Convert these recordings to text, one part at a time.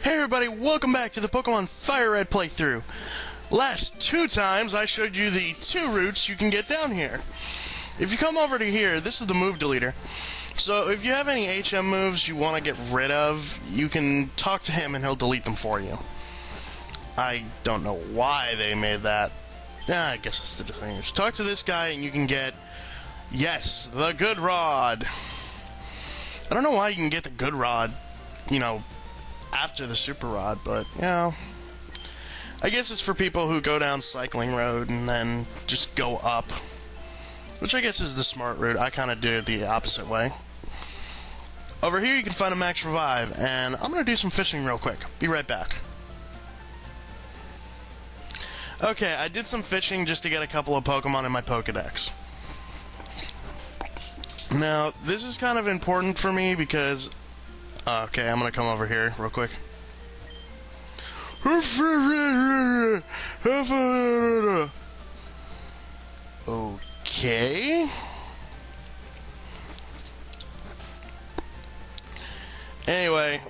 Hey everybody, welcome back to the Pokemon Fire Red playthrough. Last two times I showed you the two routes you can get down here. If you come over to here, this is the move deleter. So if you have any HM moves you want to get rid of, you can talk to him and he'll delete them for you. I don't know why they made that. I guess it's the designers. Talk to this guy and you can get, yes, the Good Rod. I don't know why you can get the Good Rod, you know, after the Super Rod, but, you know, I guess it's for people who go down Cycling Road and then just go up, which I guess is the smart route. I kind of do it the opposite way. Over here you can find a Max Revive, and I'm going to do some fishing real quick. Be right back. Okay, I did some fishing just to get a couple of Pokemon in my Pokedex. Now, this is kind of important for me because... okay, I'm gonna come over here real quick. Okay. Anyway,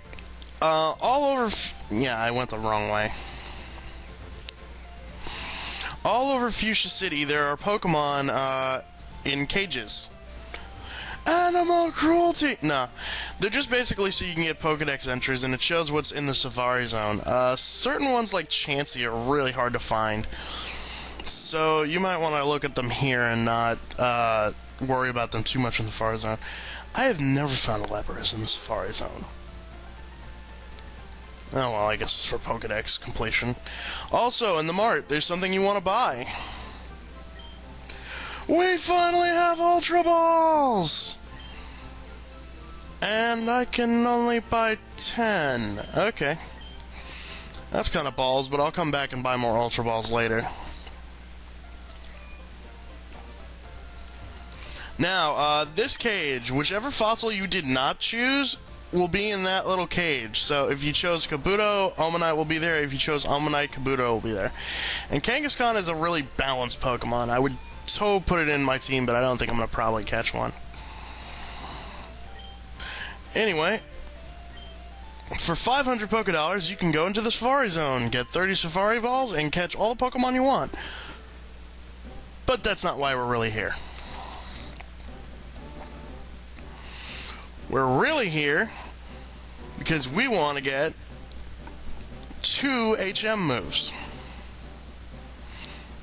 all over... yeah, I went the wrong way. All over Fusia City, there are Pokemon in cages. Animal cruelty! Nah, they're just basically so you can get Pokedex entries, and it shows what's in the Safari Zone. Certain ones like Chansey are really hard to find, so you might want to look at them here and not worry about them too much in the Safari Zone. I have never found a Lapras in the Safari Zone. Oh well, I guess it's for Pokedex completion. Also, in the mart, there's something you want to buy. We finally have Ultra Balls! And I can only buy 10. Okay. That's kind of balls, but I'll come back and buy more Ultra Balls later. Now, this cage, whichever fossil you did not choose, will be in that little cage. So if you chose Kabuto, Omanite will be there. If you chose Omanite, Kabuto will be there. And Kangaskhan is a really balanced Pokemon. I would so put it in my team, but I don't think I'm going to probably catch one. Anyway, for 500 Pokédollars, you can go into the Safari Zone, get 30 Safari Balls, and catch all the Pokemon you want. But that's not why we're really here. We're really here because we want to get 2 HM moves.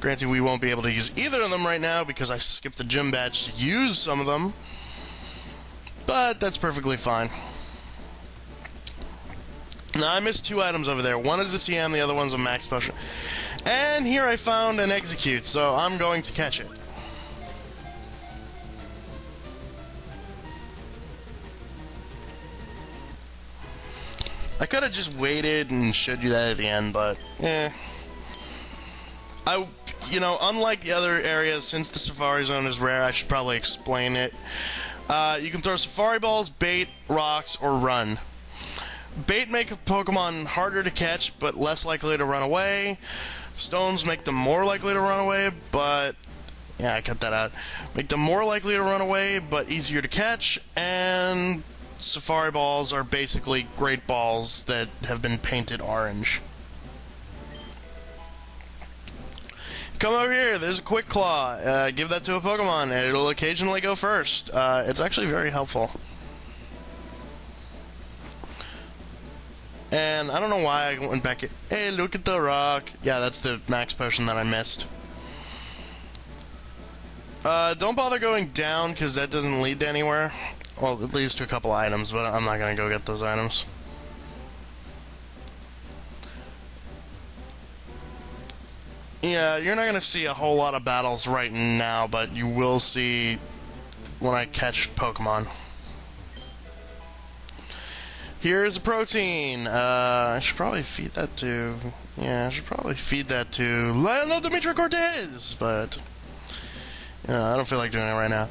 Granted, we won't be able to use either of them right now because I skipped the gym badge to use some of them, but that's perfectly fine. Now, I missed 2 items over there. One is a TM, the other one's a Max Potion. And here I found an Execute, so I'm going to catch it. I could have just waited and showed you that at the end, but, you know, unlike the other areas, since the Safari Zone is rare, I should probably explain it. You can throw Safari Balls, Bait, Rocks, or Run. Bait make a Pokemon harder to catch, but less likely to run away. Stones make them more likely to run away, but... yeah, I cut that out. Make them more likely to run away, but easier to catch, and... Safari Balls are basically great balls that have been painted orange. Come over here, there's a Quick Claw. Give that to a Pokemon, and it'll occasionally go first. It's actually very helpful. And I don't know why I went back. Hey, look at the rock. Yeah, that's the Max Potion that I missed. Don't bother going down, because that doesn't lead to anywhere. Well, it leads to a couple items, but I'm not going to go get those items. Yeah, you're not going to see a whole lot of battles right now, but you will see when I catch Pokemon. Here's a protein. I should probably feed that to... yeah, I should probably feed that to Lionel Dimitri Cortez, but... yeah, I don't feel like doing it right now.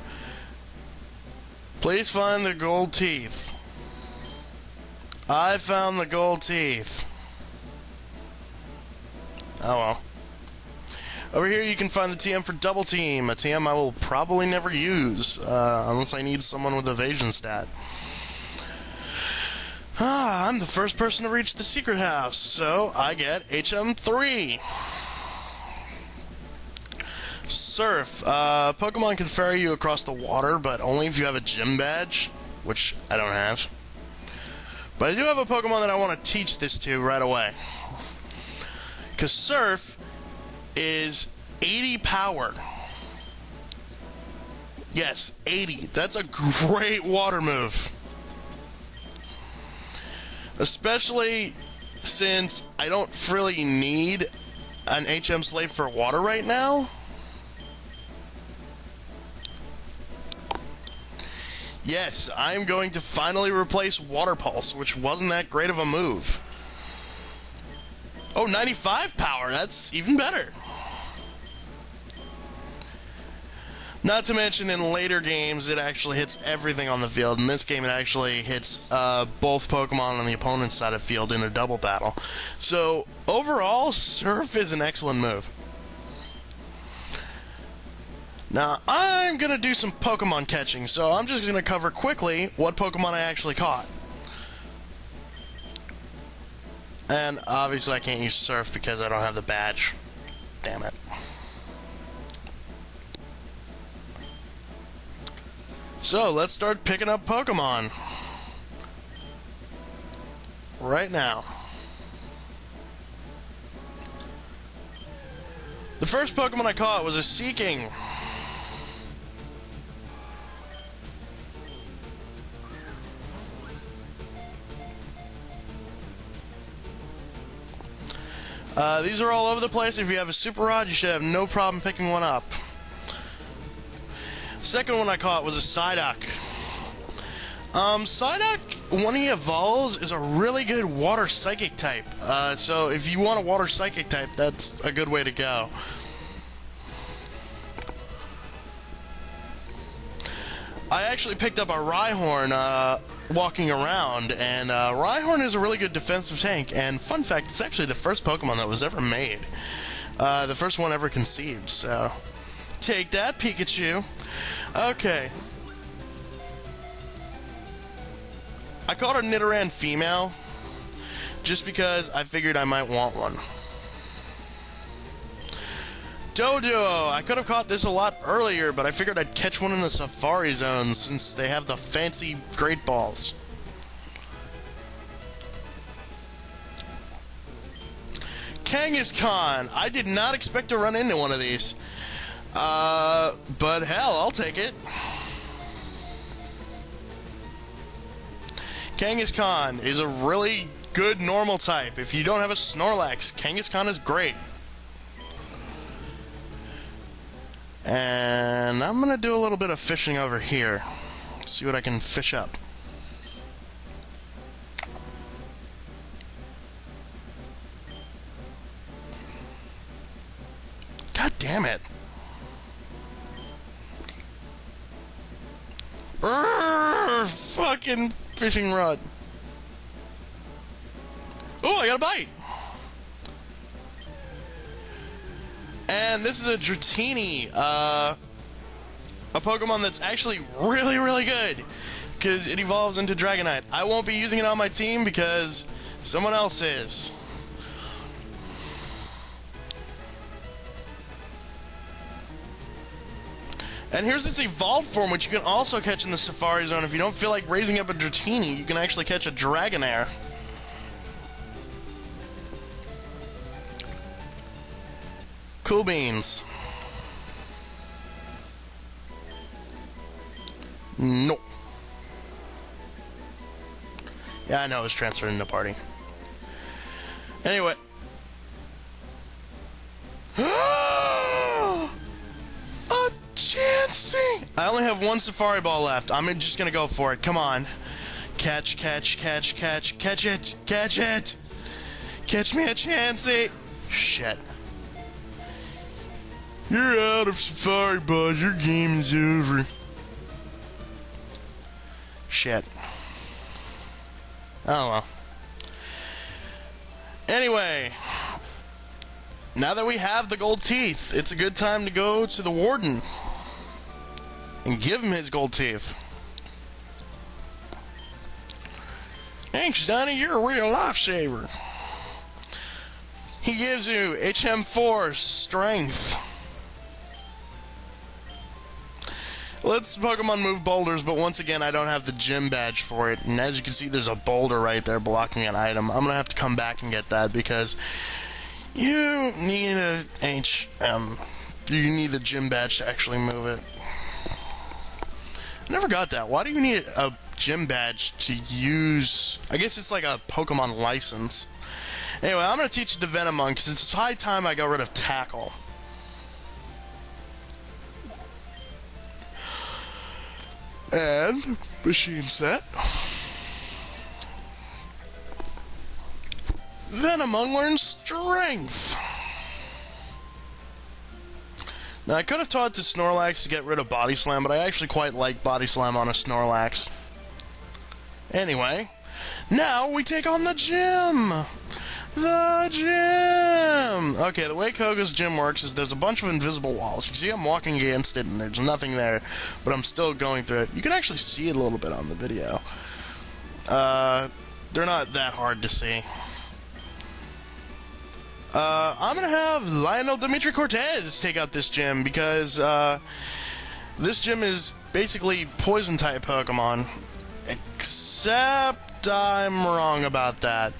Please find the gold teeth. I found the gold teeth. Oh well. Over here you can find the TM for Double Team, a TM I will probably never use, unless I need someone with evasion stat. I'm the first person to reach the secret house, so I get HM3. Surf. Pokemon can ferry you across the water, but only if you have a gym badge, which I don't have. But I do have a Pokemon that I want to teach this to right away. Because Surf is 80 power. Yes, 80. That's a great water move. Especially since I don't really need an HM Slave for water right now. Yes, I'm going to finally replace Water Pulse, which wasn't that great of a move. Oh, 95 power, that's even better. Not to mention, in later games, it actually hits everything on the field. In this game, it actually hits both Pokemon on the opponent's side of the field in a double battle. So, overall, Surf is an excellent move. Now, I'm going to do some Pokemon catching, so I'm just going to cover quickly what Pokemon I actually caught. And, obviously, I can't use Surf because I don't have the badge. Damn it. So, let's start picking up Pokemon. Right now. The first Pokemon I caught was a Seeking. These are all over the place. If you have a Super Rod, you should have no problem picking one up. Second one I caught was a Psyduck. Psyduck, when he evolves, is a really good water psychic type. So if you want a water psychic type, that's a good way to go. I actually picked up a Rhyhorn walking around, and Rhyhorn is a really good defensive tank, and fun fact, it's actually the first Pokemon that was ever made. The first one ever conceived, so take that, Pikachu. Okay. I caught a Nidoran female, just because I figured I might want one. Doduo! I could have caught this a lot earlier, but I figured I'd catch one in the Safari Zone since they have the fancy Great Balls. Kangaskhan! I did not expect to run into one of these. But hell, I'll take it. Kangaskhan is a really good normal type. If you don't have a Snorlax, Kangaskhan is great. And I'm gonna do a little bit of fishing over here. See what I can fish up. God damn it. Fucking fishing rod. Oh, I got a bite. And this is a Dratini, a Pokemon that's actually really, really good, because it evolves into Dragonite. I won't be using it on my team because someone else is. And here's its evolved form, which you can also catch in the Safari Zone. If you don't feel like raising up a Dratini, you can actually catch a Dragonair. Cool beans. Nope. Yeah, I know, it was transferred into party. Anyway. A Chansey! I only have one Safari Ball left. I'm just gonna go for it. Come on. Catch, catch, catch, catch, catch it! Catch it! Catch me a Chansey! Shit. You're out of Safari Balls. Your game is over. Shit. Oh well. Anyway, now that we have the gold teeth, it's a good time to go to the Warden and give him his gold teeth. Thanks, Donnie. You're a real lifesaver. He gives you HM4 strength. Let's Pokemon move boulders, but once again, I don't have the gym badge for it. And as you can see, there's a boulder right there blocking an item. I'm going to have to come back and get that because you need a you need the gym badge to actually move it. I never got that. Why do you need a gym badge to use? I guess it's like a Pokemon license. Anyway, I'm going to teach it to Venomon because it's high time I got rid of Tackle. And machine set. Venomon learns Strength. Now, I could have taught to Snorlax to get rid of Body Slam, but I actually quite like Body Slam on a Snorlax. Anyway, now we take on the gym! The gym! Okay, the way Koga's gym works is there's a bunch of invisible walls. You see I'm walking against it and there's nothing there, but I'm still going through it. You can actually see it a little bit on the video. They're not that hard to see. I'm gonna have Lionel Dimitri Cortez take out this gym because this gym is basically poison type Pokemon. Except I'm wrong about that.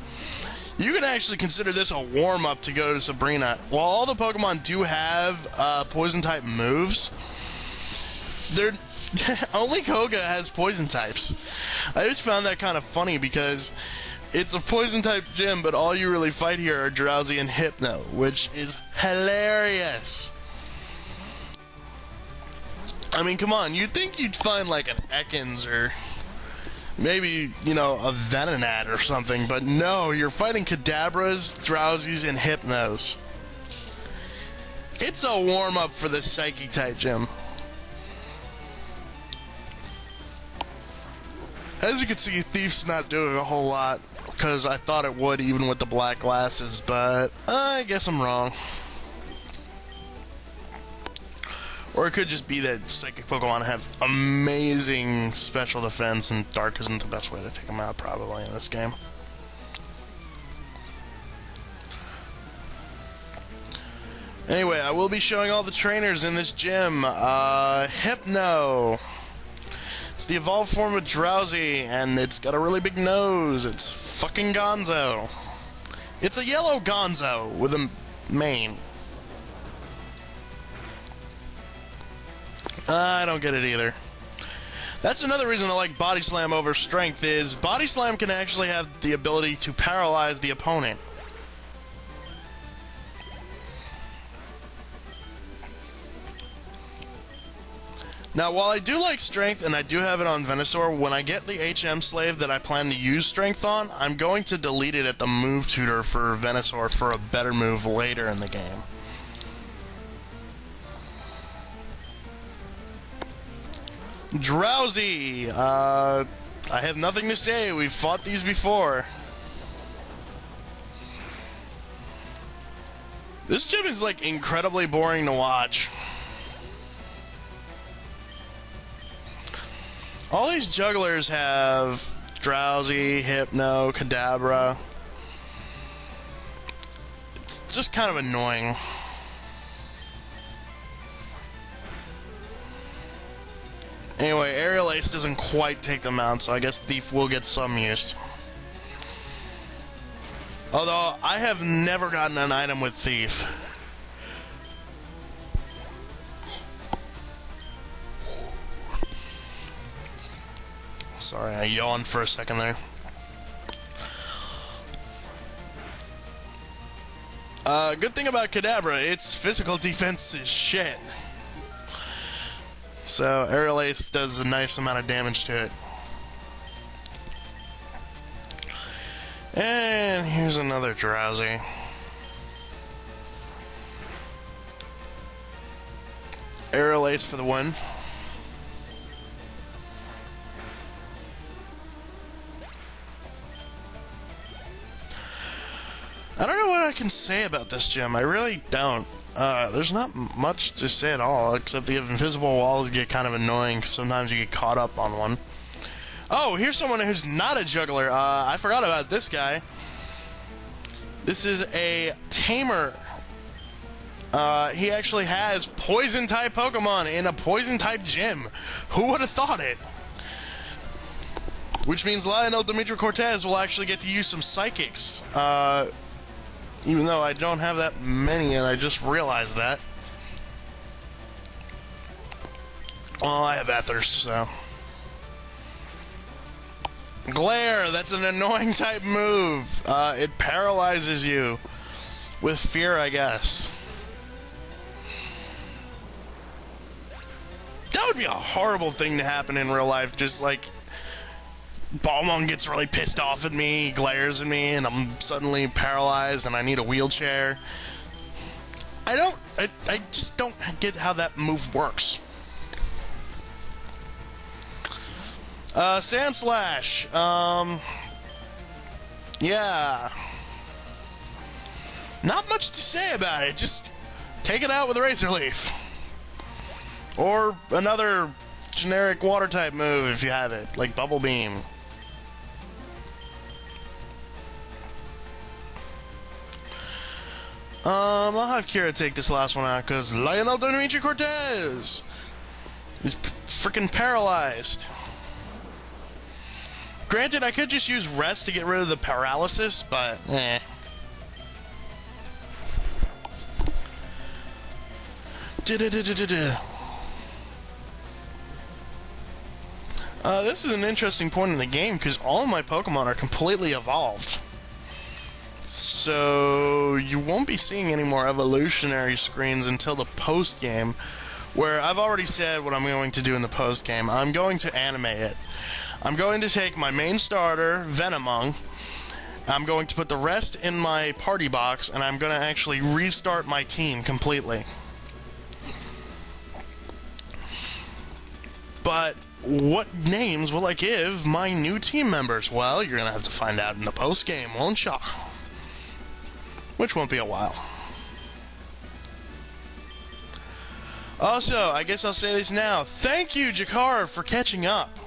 You can actually consider this a warm-up to go to Sabrina. While all the Pokemon do have poison type moves, they're only Koga has poison types. I just found that kind of funny because it's a poison type gym, but all you really fight here are Drowsy and Hypno, which is hilarious. I mean, come on, you'd think you'd find like an Ekans or maybe, you know, a Venonat or something, but no, you're fighting Kadabras, Drowsies, and Hypnos. It's a warm-up for the Psychic type gym. As you can see, Thief's not doing a whole lot, because I thought it would even with the black glasses, but I guess I'm wrong. Or it could just be that Psychic Pokemon have amazing special defense, and Dark isn't the best way to take them out, probably, in this game. Anyway, I will be showing all the trainers in this gym. Hypno. It's the evolved form of Drowsy, and it's got a really big nose. It's fucking Gonzo. It's a yellow Gonzo with a mane. I don't get it either. That's another reason I like Body Slam over Strength is Body Slam can actually have the ability to paralyze the opponent. Now, while I do like Strength, and I do have it on Venusaur, when I get the HM Slave that I plan to use Strength on, I'm going to delete it at the move tutor for Venusaur for a better move later in the game. Drowsy! I have nothing to say, we've fought these before. This gym is, like, incredibly boring to watch. All these jugglers have Drowsy, Hypno, Kadabra. It's just kind of annoying. Anyway, Aerial Ace doesn't quite take them out, so I guess Thief will get some use. Although, I have never gotten an item with Thief. Sorry, I yawned for a second there. Good thing about Kadabra, its physical defense is shit. So, Aerial Ace does a nice amount of damage to it. And here's another Drowsy. Aerial Ace for the win. I don't know what I can say about this gym. I really don't. There's not much to say at all, except the invisible walls get kind of annoying. Sometimes you get caught up on one. Oh, here's someone who's not a juggler. I forgot about this guy. This is a tamer. He actually has poison-type Pokemon in a poison-type gym. Who would have thought it? Which means Lionel Dimitri Cortez will actually get to use some Psychics. Even though I don't have that many, and I just realized that. Well, I have Ethers, so... Glare, that's an annoying type move. It paralyzes you. With fear, I guess. That would be a horrible thing to happen in real life. Just like, Balmung gets really pissed off at me, he glares at me, and I'm suddenly paralyzed and I need a wheelchair. I just don't get how that move works. Sand Slash. Yeah. Not much to say about it. Just take it out with a Razor Leaf. Or another generic water type move if you have it, like Bubble Beam. I'll have Kira take this last one out because Lionel Dimitri Cortez is freaking paralyzed. Granted, I could just use Rest to get rid of the paralysis, but eh. This is an interesting point in the game because all of my Pokemon are completely evolved. So you won't be seeing any more evolutionary screens until the post-game, where I've already said what I'm going to do in the post-game. I'm going to animate it. I'm going to take my main starter, Venomung. I'm going to put the rest in my party box, and I'm going to actually restart my team completely. But what names will I give my new team members? Well, you're going to have to find out in the post-game, won't ya? Which won't be a while. Also, I guess I'll say this now. Thank you, Jakar, for catching up.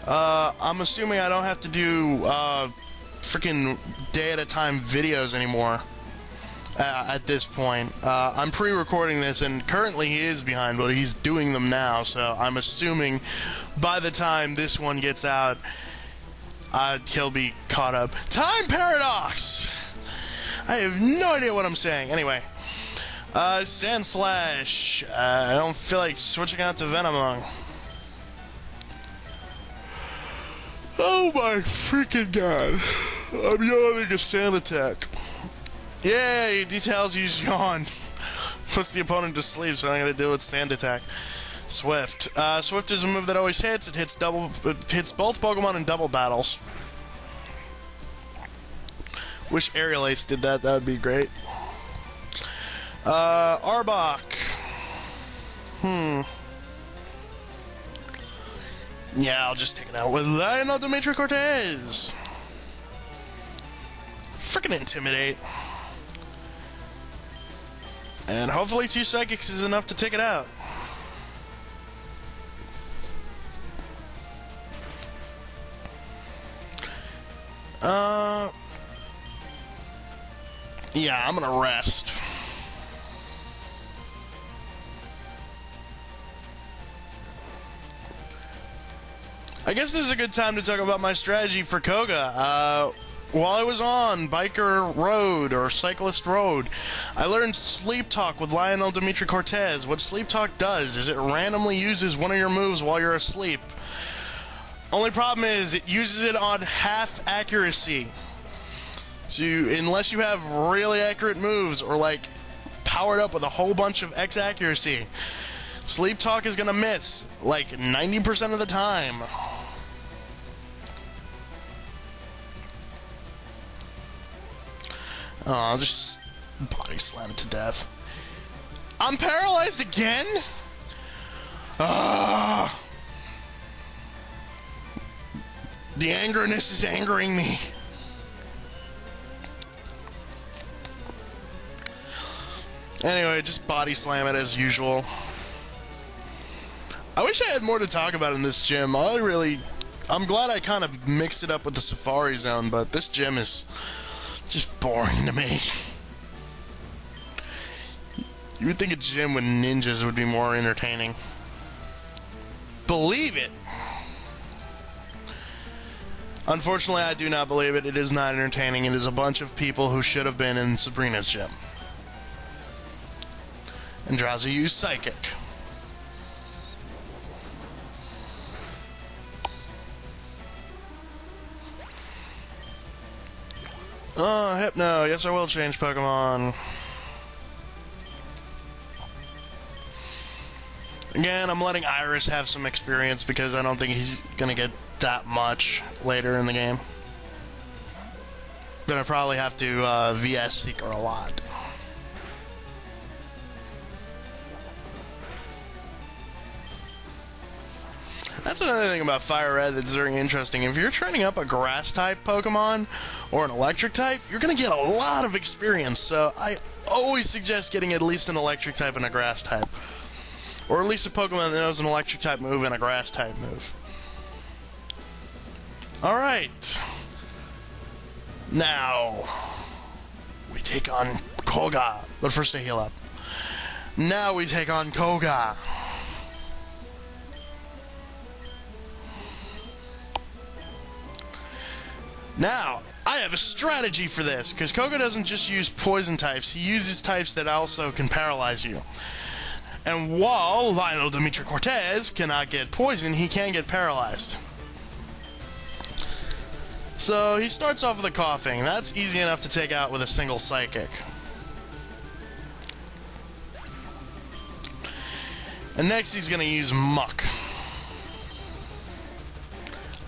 I'm assuming I don't have to do freaking day-at-a-time videos anymore at this point. I'm pre-recording this, and currently he is behind, but he's doing them now, so I'm assuming by the time this one gets out, he'll be caught up. Time Paradox! I have no idea what I'm saying. Anyway, Sand Slash. I don't feel like switching out to Venomung. Oh my freaking god. I'm yawning a Sand Attack. Yay, details use yawn. Puts the opponent to sleep, so I'm gonna do it Sand Attack. Swift. Swift is a move that always hits. It hits both Pokemon in double battles. Wish Aerial Ace did that, that'd be great. Arbok. Yeah, I'll just take it out with Lionel Dimitri Cortez. Frickin' Intimidate. And hopefully 2 Psychics is enough to take it out. Yeah, I'm gonna rest. I guess this is a good time to talk about my strategy for Koga. While I was on Biker Road, or Cyclist Road, I learned Sleep Talk with Lionel Dimitri Cortez. What Sleep Talk does is it randomly uses one of your moves while you're asleep. Only problem is, it uses it on half accuracy. So unless you have really accurate moves, or like, powered up with a whole bunch of X accuracy, Sleep Talk is gonna miss, like, 90% of the time. Oh, I'll just body slam it to death. I'm paralyzed again? Ah! The angerness is angering me. Anyway, just body slam it as usual. I wish I had more to talk about in this gym. All I really I'm glad I kind of mixed it up with the Safari Zone, but this gym is just boring to me. You would think a gym with ninjas would be more entertaining. Believe it! Unfortunately, I do not believe it. It is not entertaining. It is a bunch of people who should have been in Sabrina's gym. And Drowsy used Psychic. Oh, Hypno. Yes, I will change Pokemon. Again, I'm letting Iris have some experience because I don't think he's going to get that much later in the game. Gonna probably have to VS Seeker a lot. That's another thing about Fire Red that's very interesting. If you're training up a Grass-type Pokemon or an Electric-type, you're going to get a lot of experience. So I always suggest getting at least an Electric-type and a Grass-type. Or at least a Pokemon that knows an Electric-type move and a Grass-type move. Alright. Now, we take on Koga. But first I heal up. Now we take on Koga. Now, I have a strategy for this, because Koga doesn't just use poison types, he uses types that also can paralyze you. And while Lionel Dimitri Cortez cannot get poison, he can get paralyzed. So he starts off with a coughing. That's easy enough to take out with a single Psychic. And next he's going to use Muck.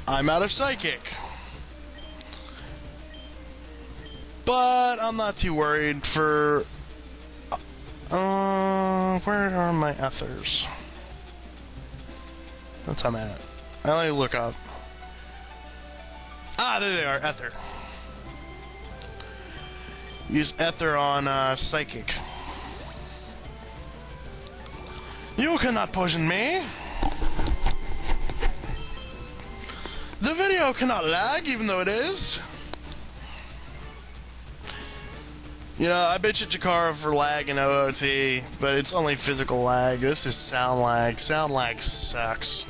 I'm out of Psychic. But I'm not too worried for... where are my ethers? That's how I'm at. I only look up. Ah, there they are, Ether. Use Ether on Psychic. You cannot poison me! The video cannot lag, even though it is. You know, I bitch at Jakara for lag and OOT, but it's only physical lag. This is sound lag. Sound lag sucks.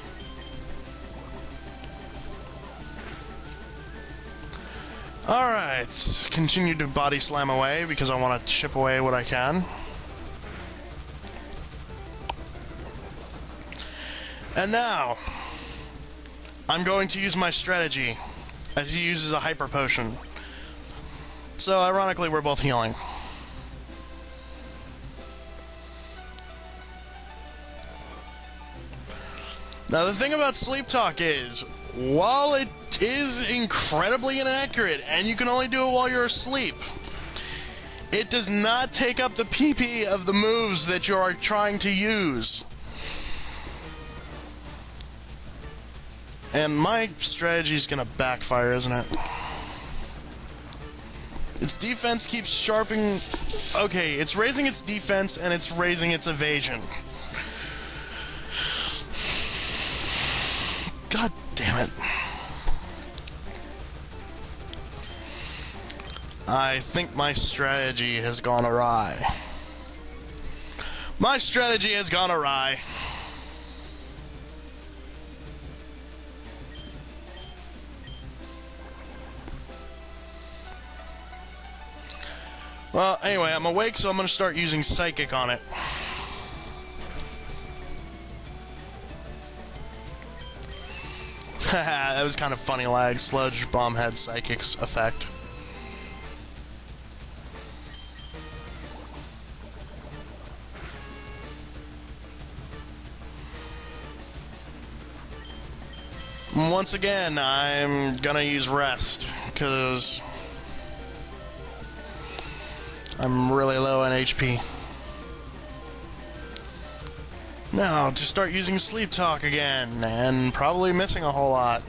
Alright, continue to body slam away because I want to chip away what I can. And now, I'm going to use my strategy as he uses a Hyper Potion. So, ironically, we're both healing. Now, the thing about Sleep Talk is, while it is incredibly inaccurate, and you can only do it while you're asleep, it does not take up the PP of the moves that you are trying to use. And my strategy is going to backfire, isn't it? Its defense keeps sharpening... Okay, it's raising its defense and it's raising its evasion. God damn it. I think my strategy has gone awry. My strategy has gone awry. Well, anyway, I'm awake, so I'm going to start using Psychic on it. Haha, that was kind of funny lag. Sludge Bomb had Psychic's effect. Once again, I'm gonna use Rest, because I'm really low on HP. Now, to start using Sleep Talk again, and probably missing a whole lot.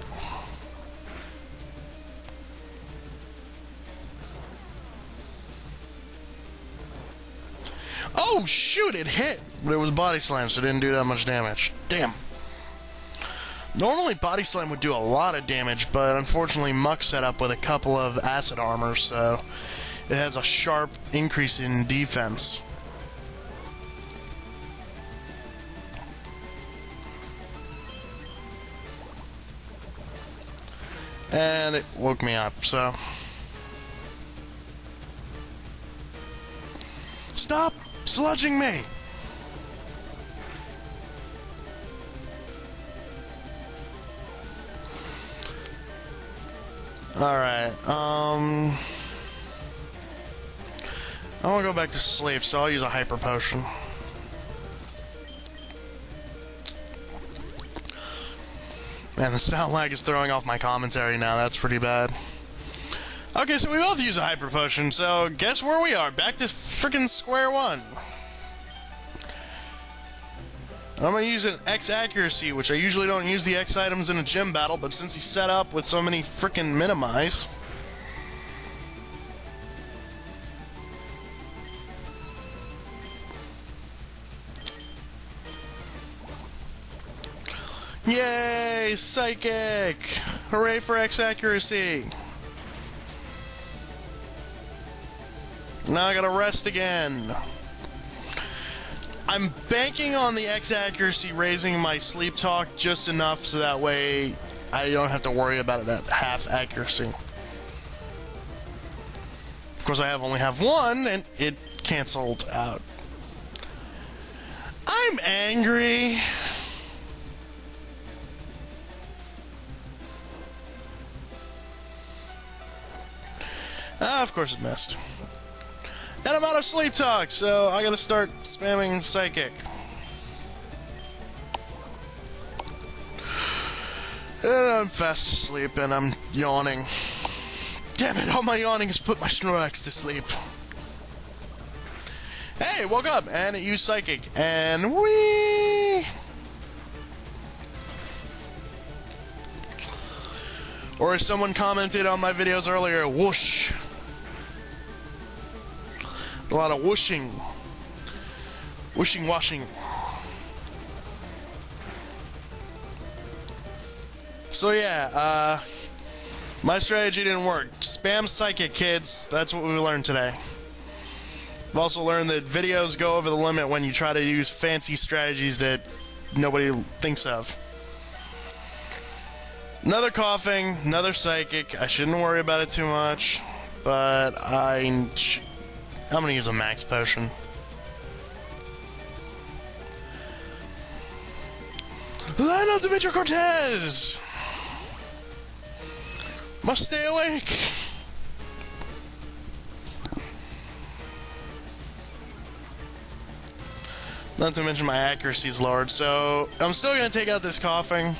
Oh, shoot, it hit! But it was Body Slam, so it didn't do that much damage. Damn. Normally, Body Slam would do a lot of damage, but unfortunately, Muck set up with a couple of acid armor, so it has a sharp increase in defense. And it woke me up, so... Stop sludging me! Alright, I want to go back to sleep, so I'll use a hyper potion. Man, the sound lag is throwing off my commentary now. That's pretty bad. Okay, so we both use a hyper potion, so guess where we are? Back to freaking square one. I'm gonna use an X accuracy, which I usually don't use the X items in a gym battle, but since he's set up with so many freaking minimize. Yay! Psychic! Hooray for X accuracy! Now I gotta rest again. I'm banking on the X accuracy raising my sleep talk just enough so that way I don't have to worry about it at half accuracy. Of course, I only have one, and it canceled out. I'm angry. Of course it missed. And I'm out of sleep talk, so I gotta start spamming Psychic. And I'm fast asleep, and I'm yawning. Damn it, all my yawning has put my Snorlax to sleep. Hey, woke up, and it used Psychic, and whee! Or as someone commented on my videos earlier, whoosh. A lot of whooshing. Whooshing, washing. So yeah, my strategy didn't work. Spam Psychic, kids. That's what we learned today. We've also learned that videos go over the limit when you try to use fancy strategies that nobody thinks of. Another coughing, another Psychic. I shouldn't worry about it too much, but I'm gonna use a max potion. Lionel Dimitri Cortez! Must stay awake! Not to mention my accuracy's lowered, so I'm still gonna take out this coughing.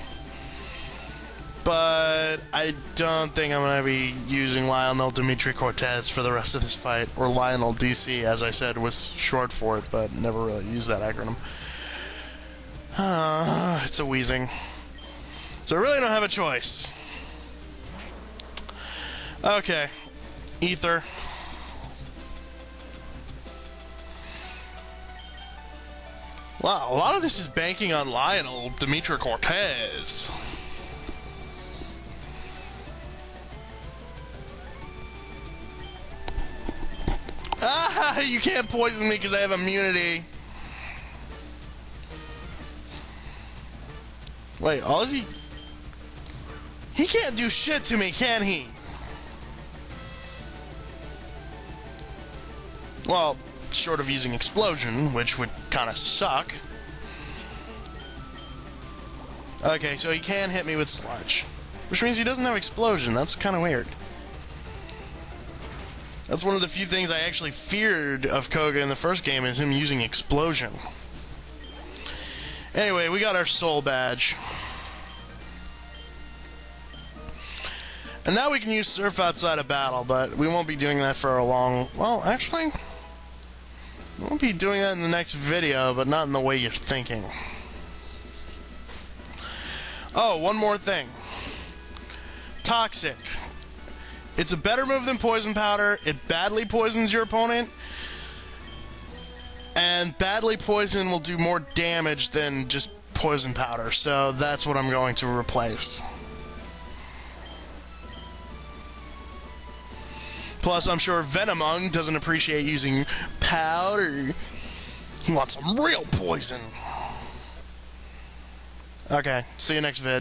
But I don't think I'm going to be using Lionel Dimitri Cortez for the rest of this fight. Or Lionel DC, as I said, was short for it, but never really used that acronym. It's a wheezing. So I really don't have a choice. Okay. Ether. Wow, a lot of this is banking on Lionel Dimitri Cortez. Ah, you can't poison me because I have immunity. Wait, Ozzy? He can't do shit to me, can he? Well, short of using Explosion, which would kind of suck. Okay, so he can hit me with Sludge. Which means he doesn't have Explosion. That's kind of weird. That's one of the few things I actually feared of Koga in the first game, is him using Explosion. Anyway, we got our Soul Badge. And now we can use Surf outside of battle, but we won't be doing that for a long... Well, actually... we won't be doing that in the next video, but not in the way you're thinking. Oh, one more thing. Toxic. It's a better move than Poison Powder. It badly poisons your opponent. And badly poison will do more damage than just poison powder, so that's what I'm going to replace. Plus, I'm sure Venomung doesn't appreciate using powder. He wants some real poison. Okay, see you next vid.